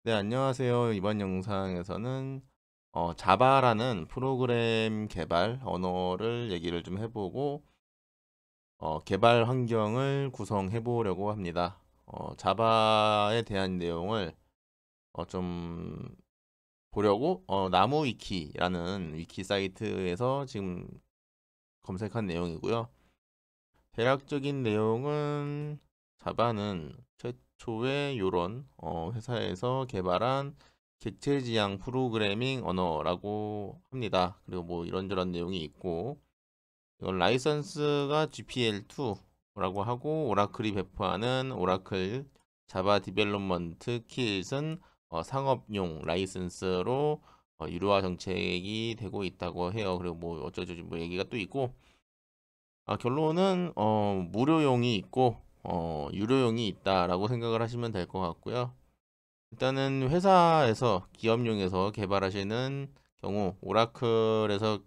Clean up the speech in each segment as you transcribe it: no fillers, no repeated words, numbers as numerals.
네, 안녕하세요. 이번 영상에서는 자바라는 프로그램 개발 언어를 얘기를 좀 해보고 개발 환경을 구성해 보려고 합니다. 자바에 대한 내용을 좀 보려고 나무 위키라는 위키 사이트에서 지금 검색한 내용이고요. 대략적인 내용은 자바는 최초의 요런 회사에서 개발한 객체 지향 프로그래밍 언어라고 합니다. 그리고 뭐 이런저런 내용이 있고 이건 라이선스가 GPL2라고 하고 오라클이 배포하는 오라클 자바 디벨롭먼트 킷은 상업용 라이선스로 유료화 정책이 되고 있다고 해요. 그리고 뭐 어쩌저쩌 뭐 얘기가 또 있고 결론은 무료용이 있고 유료용이 있다라고 생각을 하시면 될 것 같고요. 일단은 회사에서 기업용에서 개발하시는 경우 오라클에서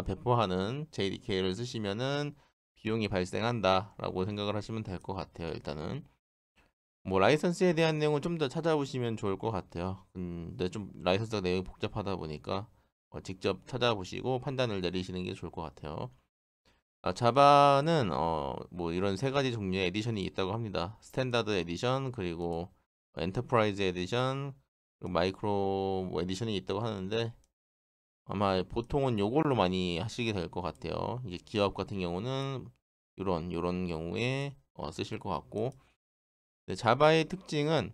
배포하는 JDK를 쓰시면은 비용이 발생한다라고 생각을 하시면 될 것 같아요. 일단은 뭐 라이선스에 대한 내용은 좀 더 찾아보시면 좋을 것 같아요. 근데 좀 라이선스가 내용이 복잡하다 보니까 직접 찾아보시고 판단을 내리시는 게 좋을 것 같아요. 자바는 뭐 이런 세 가지 종류의 에디션이 있다고 합니다. 스탠다드 에디션 그리고 엔터프라이즈 에디션 그리고 마이크로 뭐 에디션이 있다고 하는데 아마 보통은 요걸로 많이 하시게 될 것 같아요. 이제 기업 같은 경우는 요런 경우에 쓰실 것 같고 근데 자바의 특징은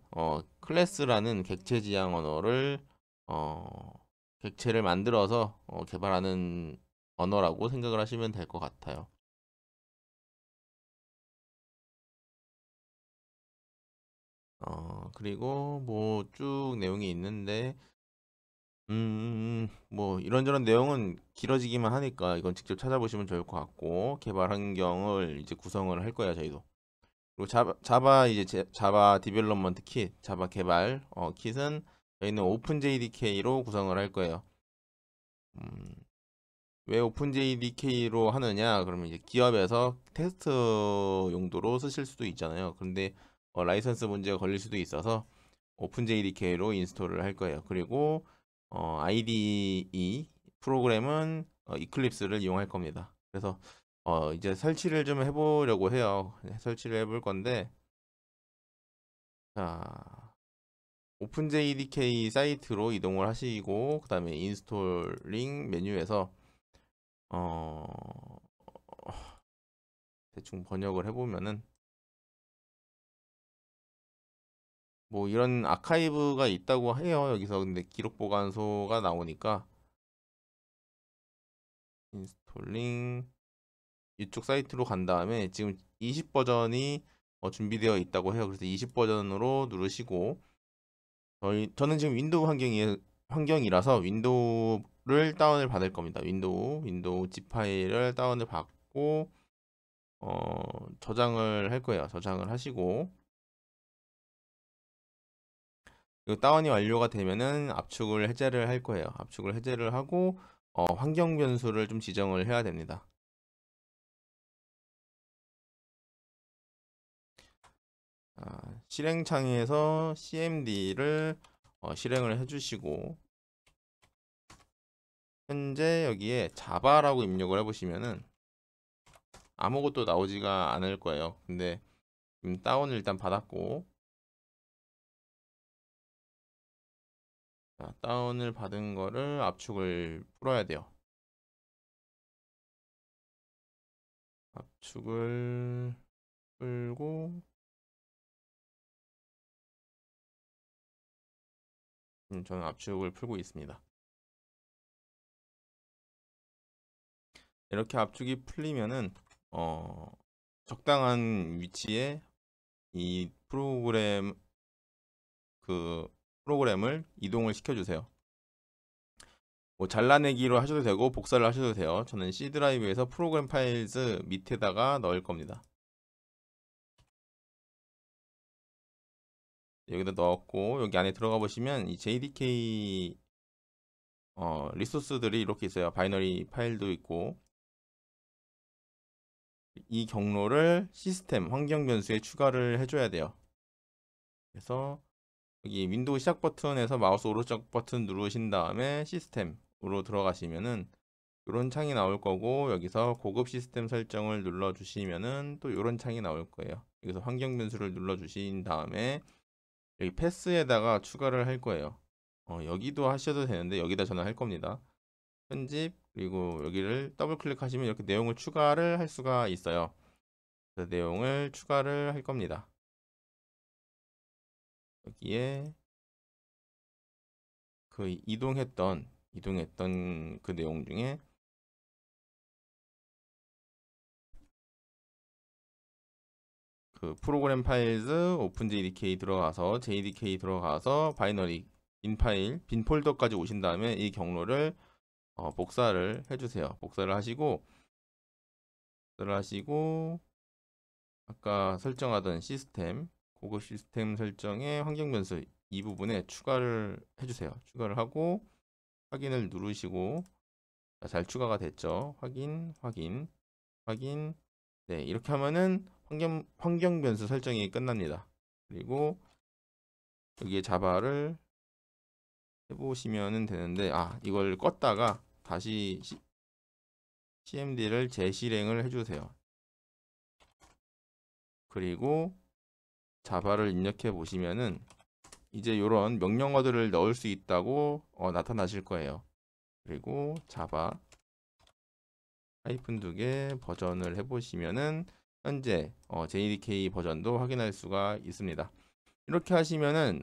클래스라는 객체 지향 언어를 어, 객체를 만들어서 개발하는 언어라고 생각을 하시면 될 것 같아요. 그리고 뭐 쭉 내용이 있는데, 뭐 이런저런 내용은 길어지기만 하니까 이건 직접 찾아보시면 좋을 것 같고, 개발 환경을 이제 구성을 할 거야, 저희도. 그리고 자바 이제 자바 디벨롭먼트 킷, 자바 개발 킷은 저희는 오픈 JDK로 구성을 할 거예요. 음, 왜 오픈 JDK로 하느냐? 그러면 이제 기업에서 테스트 용도로 쓰실 수도 있잖아요. 근데 라이선스 문제가 걸릴 수도 있어서 오픈JDK로 인스톨을 할 거예요. 그리고 IDE 프로그램은 이클립스를 이용할 겁니다. 그래서 이제 설치를 좀 해보려고 해요. 설치를 해볼 건데 자 오픈JDK 사이트로 이동을 하시고 그 다음에 인스톨링 메뉴에서 어, 대충 번역을 해보면은 뭐 이런 아카이브가 있다고 해요. 여기서 근데 기록 보관소가 나오니까 인스톨링 이쪽 사이트로 간 다음에 지금 20 버전이 준비되어 있다고 해요. 그래서 20 버전으로 누르시고 저는 지금 환경이라서 윈도우를 다운을 받을 겁니다. 윈도우 zip 파일을 다운을 받고 저장을 할 거예요. 저장을 하시고 이 다운이 완료가 되면은 압축을 해제를 할 거예요. 압축을 해제를 하고 환경 변수를 좀 지정을 해야 됩니다. 실행 창에서 cmd를 실행을 해주시고 현재 여기에 자바라고 입력을 해보시면은 아무것도 나오지가 않을 거예요. 근데 다운을 일단 받았고 다운을 받은 거를 압축을 풀어야 돼요. 압축을 풀고 저는 압축을 풀고 있습니다. 이렇게 압축이 풀리면은 어, 적당한 위치에 이 프로그램을 이동을 시켜주세요. 뭐 잘라내기로 하셔도 되고 복사를 하셔도 돼요. 저는 C 드라이브에서 프로그램 파일즈 밑에다가 넣을 겁니다. 여기다 넣었고 여기 안에 들어가 보시면 이 JDK 리소스들이 이렇게 있어요. 바이너리 파일도 있고 이 경로를 시스템 환경 변수에 추가를 해줘야 돼요. 그래서 여기 윈도우 시작 버튼에서 마우스 오른쪽 버튼 누르신 다음에 시스템으로 들어가시면은 이런 창이 나올 거고, 여기서 고급 시스템 설정을 눌러 주시면은 또 이런 창이 나올 거예요. 여기서 환경 변수를 눌러 주신 다음에 여기 패스에다가 추가를 할 거예요. 여기도 하셔도 되는데 여기다 저는 할 겁니다. 편집, 그리고 여기를 더블 클릭하시면 이렇게 내용을 추가를 할 수가 있어요. 그래서 내용을 추가를 할 겁니다. 여기에 그 이동했던 그 내용 중에 그 프로그램 파일즈 오픈 JDK 들어가서 JDK 들어가서 바이너리 빈 파일 빈 폴더까지 오신 다음에 이 경로를 복사를 해주세요. 복사를 하시고 아까 설정하던 시스템 고급 시스템 설정의 환경 변수 이 부분에 추가를 해주세요. 추가를 하고 확인을 누르시고, 잘 추가가 됐죠. 확인, 확인, 확인. 네, 이렇게 하면은 환경 변수 설정이 끝납니다. 그리고 여기에 자바를 해보시면 되는데, 이걸 껐다가 다시 CMD를 재실행을 해주세요. 그리고 자바를 입력해 보시면은 이제 이런 명령어들을 넣을 수 있다고 나타나실 거예요. 그리고 자바 하이픈 2개 버전을 해보시면은 현재 JDK 버전도 확인할 수가 있습니다. 이렇게 하시면은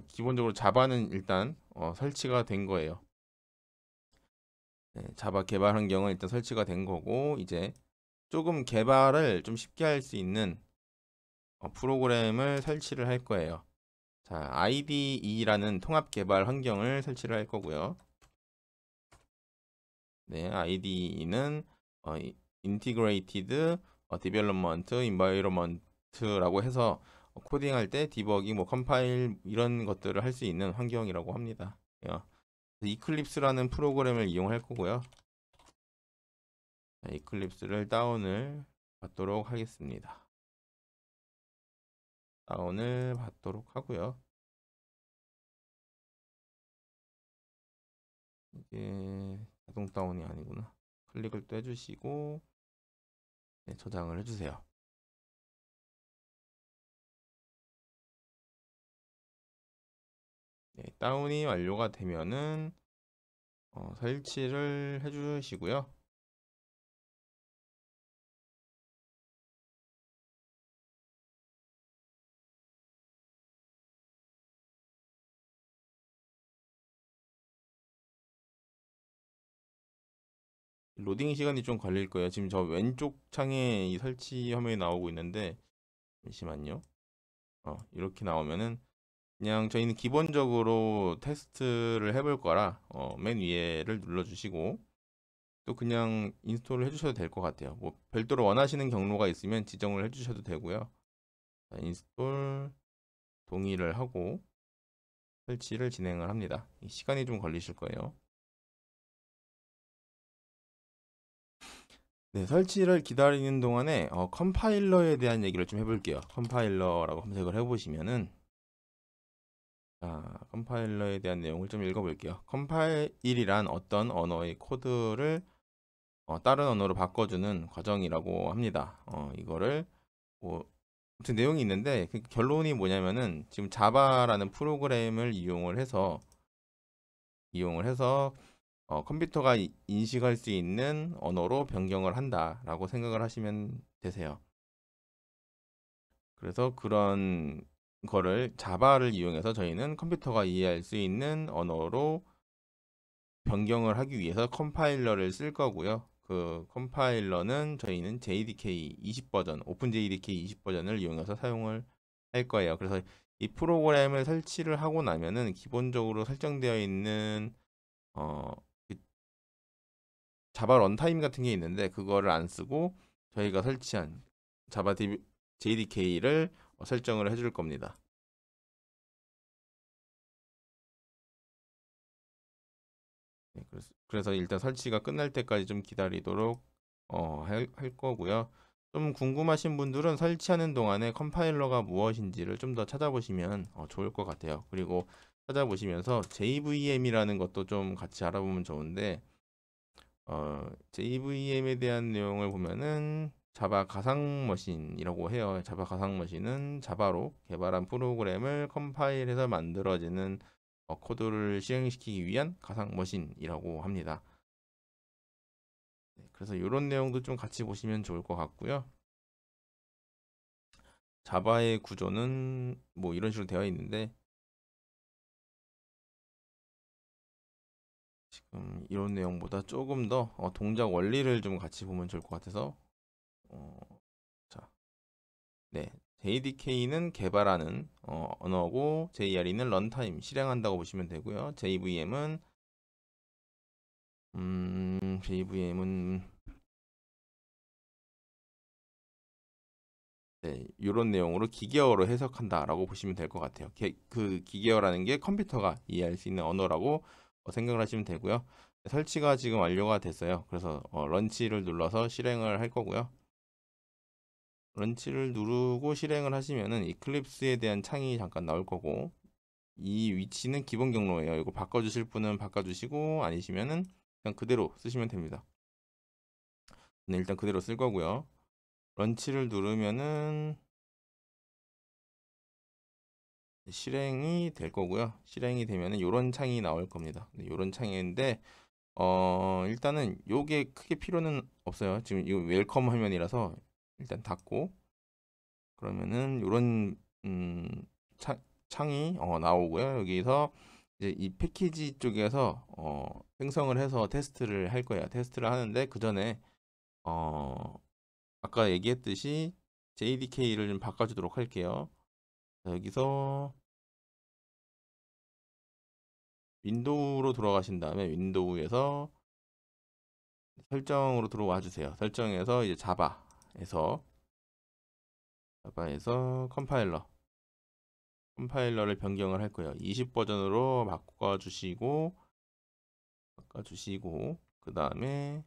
기본적으로 자바는 일단 설치가 된 거예요. 네, 자바 개발 환경은 일단 설치가 된 거고, 이제 조금 개발을 좀 쉽게 할 수 있는 프로그램을 설치를 할 거예요. 자, IDE라는 통합 개발 환경을 설치를 할 거고요. 네, IDE는 Integrated Development Environment라고 해서 코딩할 때 디버깅, 컴파일 이런 것들을 할 수 있는 환경이라고 합니다. 이클립스라는 프로그램을 이용할 거고요. 자, 이클립스를 다운을 받도록 하겠습니다. 다운을 받도록 하고요. 이게 자동 다운이 아니구나. 클릭을 또 해주시고, 네, 저장을 해주세요. 네, 다운이 완료가 되면은 설치를 해주시고요. 로딩 시간이 좀 걸릴 거예요. 지금 저 왼쪽 창에 이 설치 화면이 나오고 있는데, 잠시만요. 이렇게 나오면은 그냥 저희는 기본적으로 테스트를 해볼 거라 맨 위에를 눌러주시고, 또 그냥 인스톨을 해주셔도 될 것 같아요. 뭐 별도로 원하시는 경로가 있으면 지정을 해주셔도 되고요. 자, 인스톨 동의를 하고 설치를 진행을 합니다. 시간이 좀 걸리실 거예요. 네, 설치를 기다리는 동안에 컴파일러에 대한 얘기를 좀 해볼게요. 컴파일러라고 검색을 해보시면은, 자, 컴파일러에 대한 내용을 좀 읽어볼게요. 컴파일이란 어떤 언어의 코드를 다른 언어로 바꿔주는 과정이라고 합니다. 이거를 뭐 아무튼 내용이 있는데, 그 결론이 뭐냐면은 지금 자바라는 프로그램을 이용을 해서 컴퓨터가 인식할 수 있는 언어로 변경을 한다라고 생각을 하시면 되세요. 그래서 그런 거를 자바를 이용해서 저희는 컴퓨터가 이해할 수 있는 언어로 변경을 하기 위해서 컴파일러를 쓸 거고요. 그 컴파일러는 저희는 JDK 20 버전, 오픈 JDK 20 버전을 이용해서 사용을 할 거예요. 그래서 이 프로그램을 설치를 하고 나면은 기본적으로 설정되어 있는 어, 그 자바 런타임 같은 게 있는데, 그거를 안 쓰고 저희가 설치한 자바 JDK를 설정을 해줄 겁니다. 네, 그래서 일단 설치가 끝날 때까지 좀 기다리도록 할 거고요. 좀 궁금하신 분들은 설치하는 동안에 컴파일러가 무엇인지를 좀 더 찾아보시면 좋을 것 같아요. 그리고 찾아보시면서 JVM이라는 것도 좀 같이 알아보면 좋은데 JVM에 대한 내용을 보면은 자바 가상머신이라고 해요. 자바 가상머신은 자바로 개발한 프로그램을 컴파일해서 만들어지는 코드를 실행시키기 위한 가상머신이라고 합니다. 네, 그래서 이런 내용도 좀 같이 보시면 좋을 것 같고요. 자바의 구조는 뭐 이런 식으로 되어 있는데 지금 이런 내용보다 조금 더 동작 원리를 좀 같이 보면 좋을 것 같아서 어, 자, 네. JDK는 개발하는 언어고 JRE는 런타임 실행한다고 보시면 되고요. JVM은 네, 이런 내용으로 기계어로 해석한다라고 보시면 될 것 같아요. 그 기계어라는 게 컴퓨터가 이해할 수 있는 언어라고 생각을 하시면 되고요. 설치가 지금 완료가 됐어요. 그래서 런치를 눌러서 실행을 할 거고요. 런치를 누르고 실행을 하시면은 이클립스에 대한 창이 잠깐 나올 거고 이 위치는 기본 경로예요. 이거 바꿔주실 분은 바꿔주시고 아니시면은 그냥 그대로 쓰시면 됩니다. 네, 일단 그대로 쓸 거고요. 런치를 누르면은 실행이 될 거고요. 실행이 되면은 이런 창이 나올 겁니다. 네, 이런 창인데 일단은 요게 크게 필요는 없어요. 지금 이거 웰컴 화면이라서 일단 닫고 그러면은 요런 음, 창이 나오고요. 여기서 이제 이 패키지 쪽에서 생성을 해서 테스트를 할 거예요. 테스트를 하는데 그 전에 어, 아까 얘기했듯이 JDK를 좀 바꿔주도록 할게요. 자, 여기서 윈도우로 돌아가신 다음에 윈도우에서 설정으로 들어와 주세요. 설정에서 이제 자바에서 컴파일러를 변경을 할 거예요. 20 버전으로 바꿔주시고 그 다음에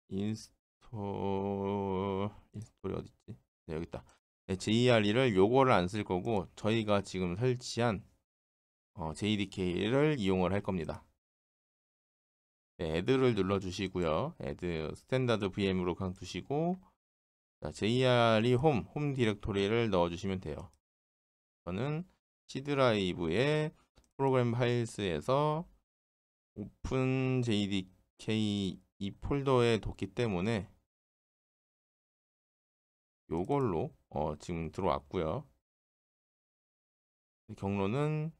인스톨이 어디 있지? 네, 여기 있다. 네, JRE를 요거를 안 쓸 거고 저희가 지금 설치한 JDK를 이용을 할 겁니다. 네, 애드를 눌러주시고요. 애드 스탠다드 VM으로 그냥 두시고 자, JRE 홈 디렉토리를 넣어주시면 돼요. 저는 C 드라이브에 프로그램 파일스에서 오픈 JDK 이 폴더에 뒀기 때문에 요걸로 지금 들어왔고요. 경로는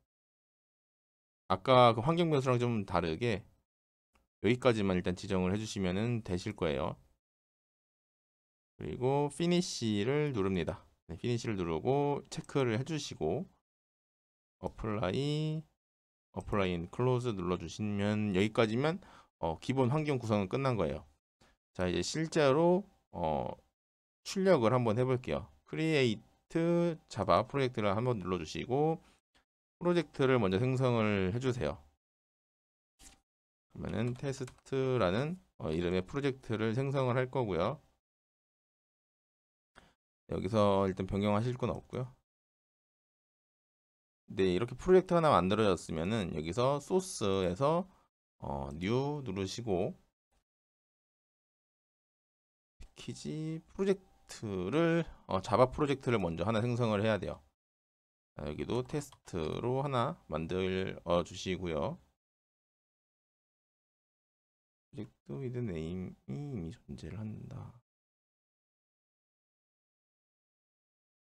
아까 그 환경 변수랑 좀 다르게 여기까지만 일단 지정을 해주시면 되실 거예요. 그리고 피니시를 누릅니다. 네, 피니시를 누르고 체크를 해주시고 어플라이 앤 클로즈 눌러주시면 여기까지면 기본 환경 구성은 끝난 거예요. 자 이제 실제로 출력을 한번 해볼게요. 크리에이트 자바 프로젝트를 한번 눌러주시고 프로젝트를 먼저 생성을 해주세요. 그러면은 테스트라는 이름의 프로젝트를 생성을 할 거고요. 여기서 일단 변경하실 건 없고요. 네, 이렇게 프로젝트 하나 만들어졌으면은 여기서 소스에서 뉴 누르시고 패키지 프로젝트를 자바 프로젝트를 먼저 하나 생성을 해야 돼요. 자, 여기도 테스트로 하나 만들어 주시고요. 프로젝트 위드 네임이 이미 존재를 한다.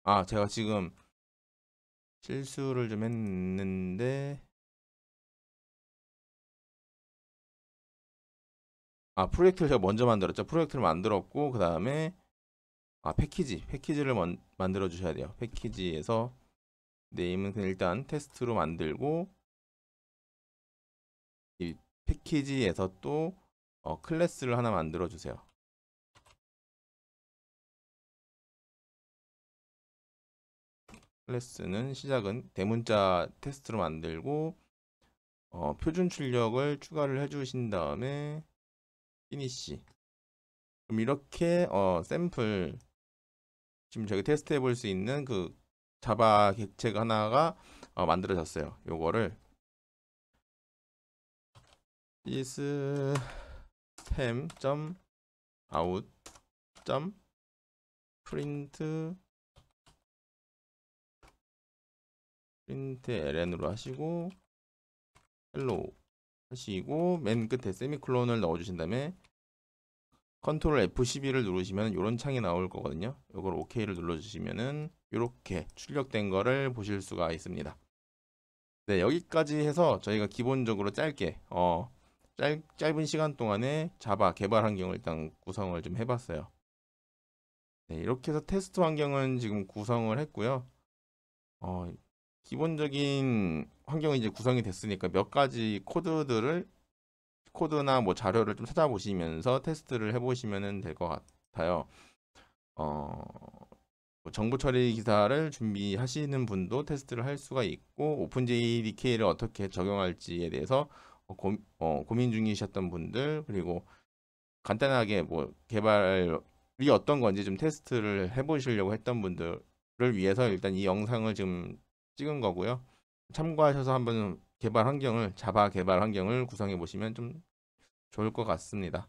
아, 제가 지금 실수를 좀 했는데 프로젝트를 제가 먼저 만들었죠. 프로젝트를 만들었고 그 다음에 패키지를 만들어 주셔야 돼요. 패키지에서 네임은 그냥 일단 테스트로 만들고 이 패키지에서 또 클래스를 하나 만들어 주세요. 클래스는 시작은 대문자 테스트로 만들고 표준 출력을 추가를 해주신 다음에 피니시. 그럼 이렇게 샘플 지금 저희 테스트해 볼 수 있는 그 자바 객체 하나가 만들어졌어요. 요거를 system.out.print ln으로 하시고 hello 하시고 맨 끝에 세미콜론을 넣어주신 다음에 컨트롤 F12를 누르시면 이런 창이 나올 거거든요. 이걸 OK를 눌러주시면은 이렇게 출력된 거를 보실 수가 있습니다. 네, 여기까지 해서 저희가 기본적으로 짧게 짧은 시간 동안에 자바 개발 환경을 일단 구성을 좀 해봤어요. 네, 이렇게 해서 테스트 환경은 지금 구성을 했고요. 기본적인 환경이 이제 구성이 됐으니까 몇 가지 코드나 뭐 자료를 좀 찾아보시면서 테스트를 해보시면 될 것 같아요. 어, 뭐 정보 처리 기사를 준비하시는 분도 테스트를 할 수가 있고 오픈JDK를 어떻게 적용할지에 대해서 고민 중이셨던 분들 그리고 간단하게 뭐 개발이 어떤 건지 좀 테스트를 해보시려고 했던 분들을 위해서 일단 이 영상을 지금 찍은 거고요. 참고하셔서 한번 자바 개발 환경을 구성해 보시면 좀 좋을 것 같습니다.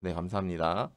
네, 감사합니다.